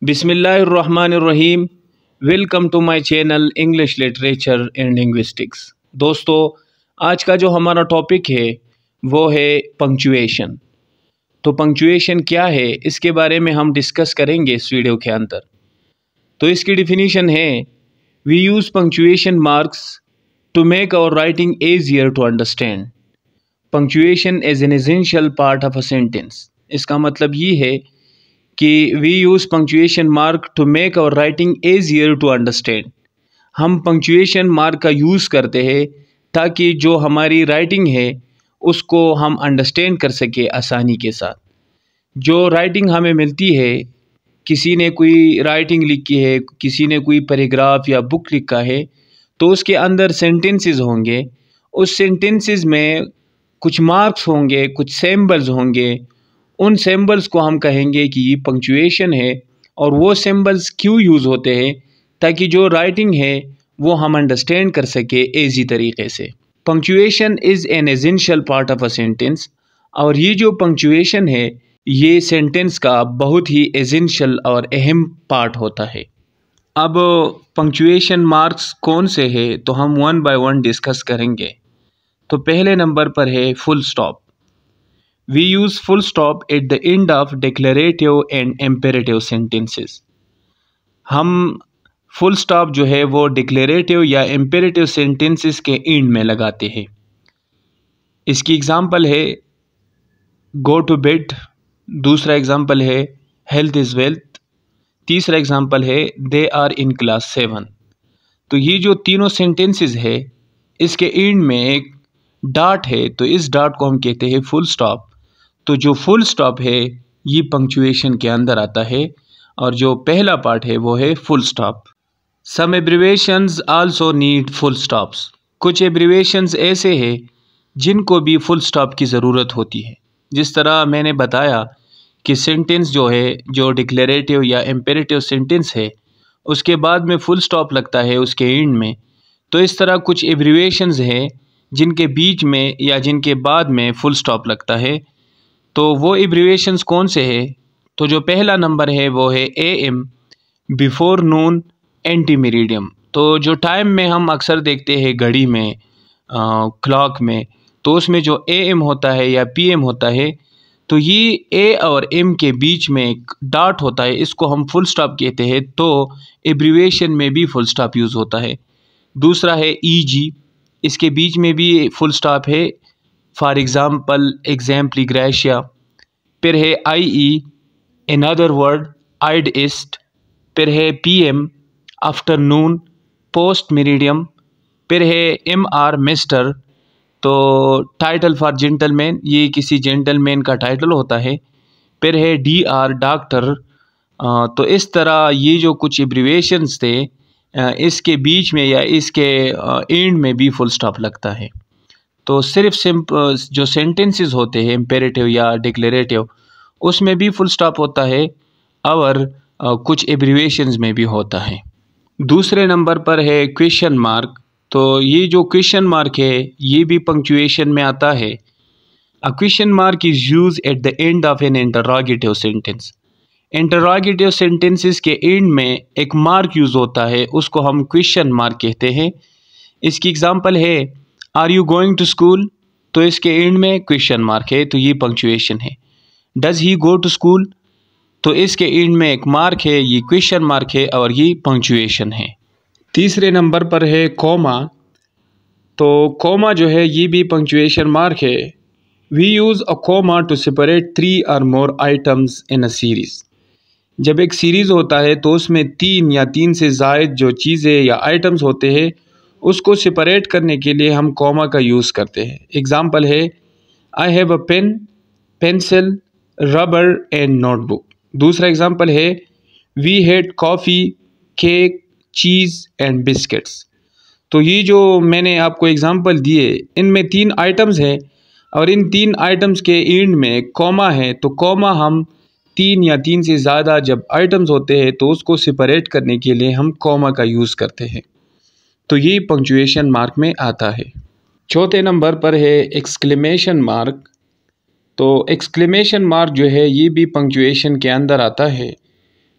बिस्मिल्लाहिर्रहमानिर्रहीम। Welcome to my channel English literature and linguistics. दोस्तों, आज का जो हमारा टॉपिक है वो है पंक्चुएशन। तो पंक्चुएशन क्या है इसके बारे में हम डिस्कस करेंगे इस वीडियो के अंदर। तो इसकी डिफिनीशन है, we use punctuation marks to make our writing easier to understand. Punctuation as an essential part of a sentence. इसका मतलब ये है कि we use punctuation mark to make our writing easier to understand. हम punctuation mark का use करते हैं ताकि जो हमारी राइटिंग है उसको हम अंडरस्टैंड कर सके आसानी के साथ। जो राइटिंग हमें मिलती है, किसी ने कोई राइटिंग लिखी है, किसी ने कोई पैराग्राफ या बुक लिखा है, तो उसके अंदर सेंटेंसेस होंगे। उस सेंटेंसेस में कुछ मार्क्स होंगे, कुछ सिंबल्स होंगे। उन सिंबल्स को हम कहेंगे कि ये पंक्चुएशन है। और वो सिंबल्स क्यों यूज़ होते हैं? ताकि जो राइटिंग है वो हम अंडरस्टैंड कर सके ईजी तरीके से। Punctuation is an essential part of a sentence. और ये जो पंक्चुएशन है ये सेंटेंस का बहुत ही एसेंशियल और अहम पार्ट होता है। अब पंक्चुएशन मार्क्स कौन से हैं तो हम वन बाय वन डिस्कस करेंगे। तो पहले नंबर पर है full stop. We use full stop at the end of declarative and imperative sentences. हम full stop जो है वो declarative या imperative sentences के end में लगाते हैं। इसकी एग्जाम्पल है go to bed, दूसरा एग्जाम्पल है health is wealth, तीसरा एग्जाम्पल है they are in class 7। तो ये जो तीनों सेंटेंसेस है इसके एंड में एक डॉट है, तो इस डॉट को हम कहते हैं फुल स्टॉप। तो जो फुल स्टॉप है ये पंक्चुएशन के अंदर आता है और जो पहला पार्ट है वो है full stop. Some abbreviations also need full stops. कुछ एब्रिविएशंस ऐसे हैं जिनको भी फुल स्टॉप की ज़रूरत होती है। जिस तरह मैंने बताया कि सेंटेंस जो है, जो डिक्लेरेटिव या इम्पेरेटिव सेंटेंस है, उसके बाद में फुल स्टॉप लगता है उसके एंड में। तो इस तरह कुछ एब्रिविएशंस हैं जिनके बीच में या जिनके बाद में फुल स्टॉप लगता है। तो वो एब्रिविएशंस कौन से हैं? तो जो पहला नंबर है वो है AM, before Noon, anti meridiem. तो जो टाइम में हम अक्सर देखते हैं घड़ी में, क्लॉक में, तो उसमें जो AM होता है या PM होता है, तो ये A और M के बीच में एक डॉट होता है, इसको हम फुल स्टॉप कहते हैं। तो एब्रिविएशन में भी फुल स्टॉप यूज़ होता है। दूसरा है EG, इसके बीच में भी फुल स्टॉप है, फॉर एग्ज़ाम्पल एग्जाम्पली ग्रेशिया। फिर है IE, in other word id est. फिर है PM, आफ्टरनून, पोस्ट मेरिडियम। फिर है MR, मिस्टर, तो टाइटल फॉर जेंटलमैन, ये किसी जेंटलमैन का टाइटल होता है। फिर है DR, डॉक्टर। तो इस तरह ये जो कुछ एब्रिविएशंस थे इसके बीच में या इसके एंड में भी फुल स्टॉप लगता है। तो सिर्फ जो सेंटेंसेस होते हैं इम्पेरेटिव या डिक्लेरेटिव, उसमें भी फुल स्टॉप होता है और कुछ एब्रिविएशंस में भी होता है। दूसरे नंबर पर है क्वेश्चन मार्क। तो ये जो क्वेश्चन मार्क है ये भी पंक्चुएशन में आता है। A question mark is use at the end of an interrogative sentence. Interrogative sentences के एंड में एक मार्क यूज़ होता है, उसको हम क्वेश्चन मार्क कहते हैं। इसकी एग्जांपल है are you going to school, तो इसके एंड में क्वेश्चन मार्क है, तो ये पंक्चुएशन है। Does he go to school, तो इसके एंड में एक मार्क है, ये क्वेश्चन मार्क है और ये पंक्चुएशन है। तीसरे नंबर पर है कॉमा। तो कॉमा जो है ये भी पंक्चुएशन मार्क है। We use a comma to separate 3 और मोर आइटम्स इन अ सीरीज़। जब एक सीरीज़ होता है तो उसमें 3 या 3 से ज़ायद जो चीज़ें या आइटम्स होते हैं उसको सेपरेट करने के लिए हम कॉमा का यूज़ करते हैं। एग्जाम्पल है I have a pen, pencil, rubber and notebook. दूसरा एग्जाम्पल है we had coffee, cake, cheese and biscuits. तो ये जो मैंने आपको एग्जाम्पल दिए इनमें 3 आइटम्स हैं और इन 3 आइटम्स के एंड में कॉमा है। तो कॉमा हम 3 या 3 से ज़्यादा जब आइटम्स होते हैं तो उसको सेपरेट करने के लिए हम कॉमा का यूज़ करते हैं। तो ये पंक्चुएशन मार्क में आता है। चौथे नंबर पर है एक्सक्लेमेशन मार्क। तो एक्सक्लेमेशन मार्क जो है ये भी पंक्चुएशन के अंदर आता है।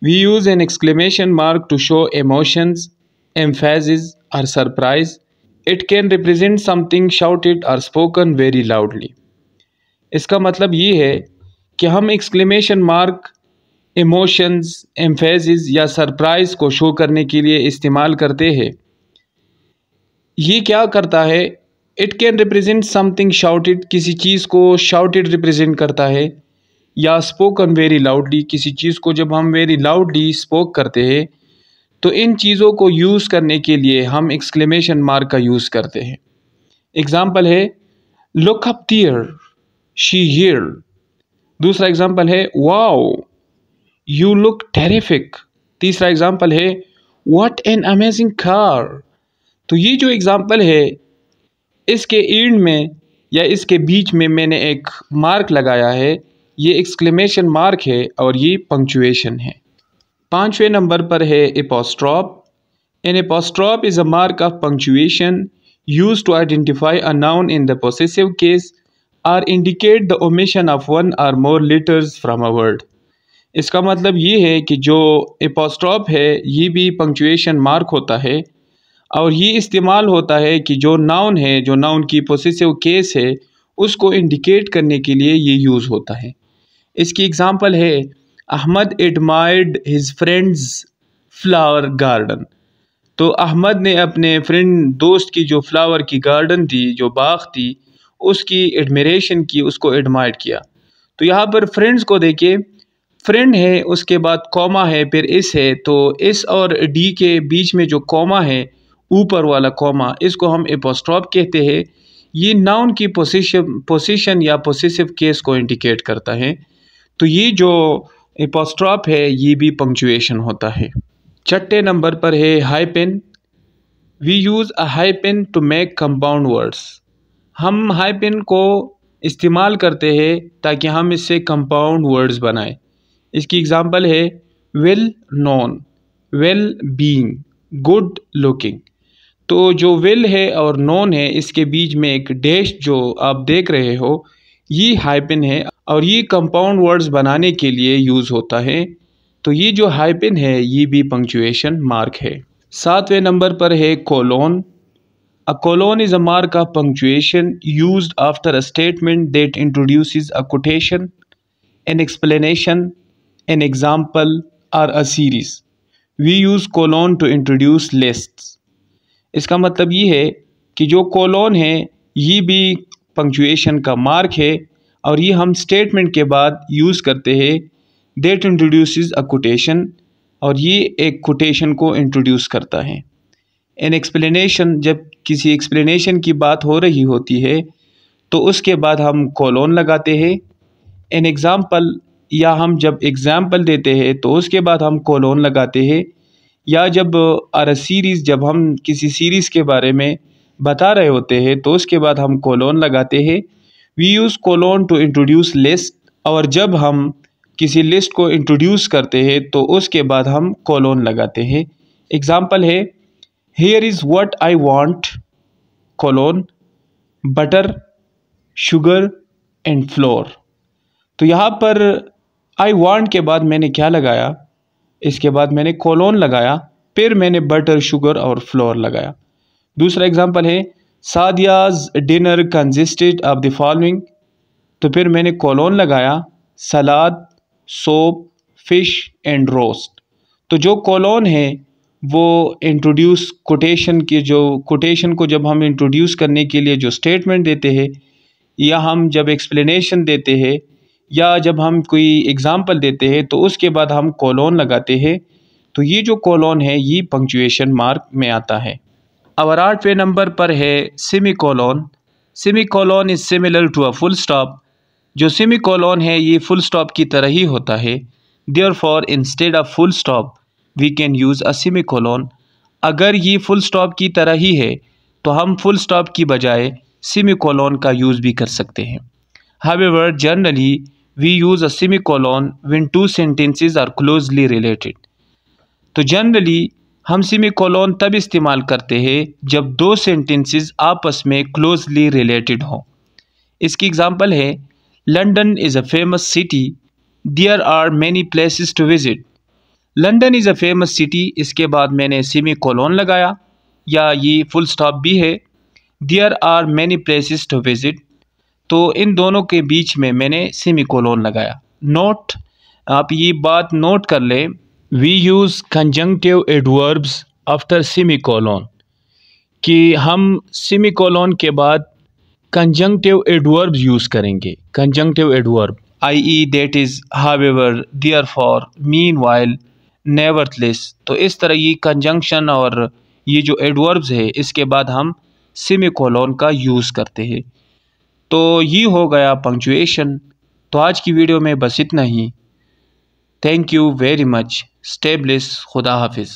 We use an exclamation mark to show emotions, emphasis, or surprise. It can represent something shouted or spoken very loudly. इसका मतलब ये है कि हम एक्सक्लेमेशन मार्क इमोशंस, एम्फेसिस या सरप्राइज को शो करने के लिए इस्तेमाल करते हैं। ये क्या करता है? It can represent something shouted, किसी चीज़ को शाउटेड रिप्रेजेंट करता है, या स्पोकन वेरी लाउडली, किसी चीज़ को जब हम वेरी लाउडली स्पोक करते हैं तो इन चीज़ों को यूज़ करने के लिए हम एक्सक्लेमेशन मार्क का यूज़ करते हैं। एग्जाम्पल है look up there, she here. दूसरा एग्जाम्पल है वाओ, यू लुक टेरिफिक। तीसरा एग्जाम्पल है व्हाट एन अमेजिंग कार। तो ये जो एग्जाम्पल है इसके एंड में या इसके बीच में मैंने एक मार्क लगाया है, ये एक्सक्लेमेशन मार्क है और ये पंक्चुएशन है। 5वें नंबर पर है apostrophe. An apostrophe is a mark of punctuation used to identify a noun in the possessive case or indicate the omission of one or more letters from a word। इसका मतलब ये है कि जो एपोस्ट्रॉफ है ये भी पंक्चुएशन मार्क होता है और ये इस्तेमाल होता है कि जो नाउन है, जो नाउन की पोसेसिव केस है, उसको इंडिकेट करने के लिए ये यूज़ होता है। इसकी एग्ज़ाम्पल है Ahmad admired his friends flower garden. तो अहमद ने अपने फ्रेंड दोस्त की जो फ्लावर की गार्डन थी, जो बाग थी, उसकी एडमिरेशन की, उसको एडमायर किया। तो यहाँ पर फ्रेंड्स को देखिए, फ्रेंड है, उसके बाद कॉमा है, फिर इस है, तो इस और डी के बीच में जो कॉमा है, ऊपर वाला कॉमा, इसको हम एपोस्ट्रॉफ कहते हैं। ये नाउन की पोजीशन या पोसेसिव केस को इंडिकेट करता है। तो ये जो एपोस्ट्रॉफ है ये भी पंक्चुएशन होता है। 6 नंबर पर है hyphen. We use a hyphen to make compound words. हम हाइपेन को इस्तेमाल करते हैं ताकि हम इससे कंपाउंड वर्ड्स बनाएं। इसकी एग्ज़ाम्पल है well known, well being, good looking. तो जो वेल है और नोन है, इसके बीच में एक डैश जो आप देख रहे हो, ये हाइपेन है और ये कंपाउंड वर्ड्स बनाने के लिए यूज़ होता है। तो ये जो हाइपेन है ये भी पंक्चुएशन मार्क है। 7वें नंबर पर है colon. A colon is a mark of punctuation used after a statement that introduces a quotation, an explanation, an example और a series. We use colon to introduce lists. इसका मतलब ये है कि जो कोलोन है ये भी पंक्चुएशन का मार्क है और ये हम स्टेटमेंट के बाद यूज़ करते हैं। दैट इंट्रोड्यूसेस अ कोटेशन, और ये एक कोटेशन को इंट्रोड्यूस करता है। एन एक्सप्लेनेशन, जब किसी एक्सप्लेनेशन की बात हो रही होती है तो उसके बाद हम कोलोन लगाते हैं। एन एग्ज़ाम्पल, या हम जब एग्ज़ाम्पल देते हैं तो उसके बाद हम कोलोन लगाते हैं। या जब आर सीरीज़, जब हम किसी सीरीज़ के बारे में बता रहे होते हैं तो उसके बाद हम कोलोन लगाते हैं। We use colon to introduce list, और जब हम किसी लिस्ट को इंट्रोड्यूस करते हैं तो उसके बाद हम कोलोन लगाते हैं। एग्ज़ाम्पल है here is what I want, colon, butter, sugar and flour. तो यहाँ पर आई वांट के बाद मैंने क्या लगाया? इसके बाद मैंने कोलोन लगाया, फिर मैंने बटर, शुगर और फ्लोर लगाया। दूसरा एग्जाम्पल है Sadia's dinner consisted of the following. तो फिर मैंने कोलोन लगाया, salad, soup, fish and roast. तो जो कोलोन है वो इंट्रोड्यूस कोटेशन की, जो कोटेशन को जब हम इंट्रोड्यूस करने के लिए जो स्टेटमेंट देते हैं, या हम जब एक्सप्लेनेशन देते हैं, या जब हम कोई एग्जाम्पल देते हैं तो उसके बाद हम कोलोन लगाते हैं। तो ये जो कोलोन है ये पंक्चुएशन मार्क में आता है। और 8वें नंबर पर है semicolon. Semicolon is similar to a full stop. जो सेमीकोलोन है ये फुल स्टॉप की तरह ही होता है। Therefore instead of full stop we can use a semicolon. अगर ये फुल स्टॉप की तरह ही है तो हम फुल स्टॉप की बजाय सेमीकोलोन का यूज़ भी कर सकते हैं। However generally we use a semicolon when two sentences are closely related. तो जनरली हम सेमीकोलोन तब इस्तेमाल करते हैं जब दो सेंटेंसेस आपस में क्लोजली रिलेटेड हों। इसकी एग्जांपल है London is a famous city, there are many places to visit. London is a famous city, इसके बाद मैंने सेमी कोलोन लगाया या ये फुल स्टॉप भी है। There are many places to visit, तो इन दोनों के बीच में मैंने सेमी कोलोन लगाया। नोट, आप ये बात नोट कर लें, we use conjunctive adverbs after semicolon, कि हम सेमी कोलोन के बाद कंजंक्टिव एडवर्ब्स यूज़ करेंगे। Conjunctive adverb i.e. That is, however, therefore, meanwhile, nevertheless. तो इस तरह ये कंजंक्शन और ये जो एडवर्ब्स है इसके बाद हम सेमी कोलोन का यूज़ करते हैं। तो ये हो गया पंक्चुएशन। तो आज की वीडियो में बस इतना ही। Thank you very much. Stay bless. खुदा हाफिज़।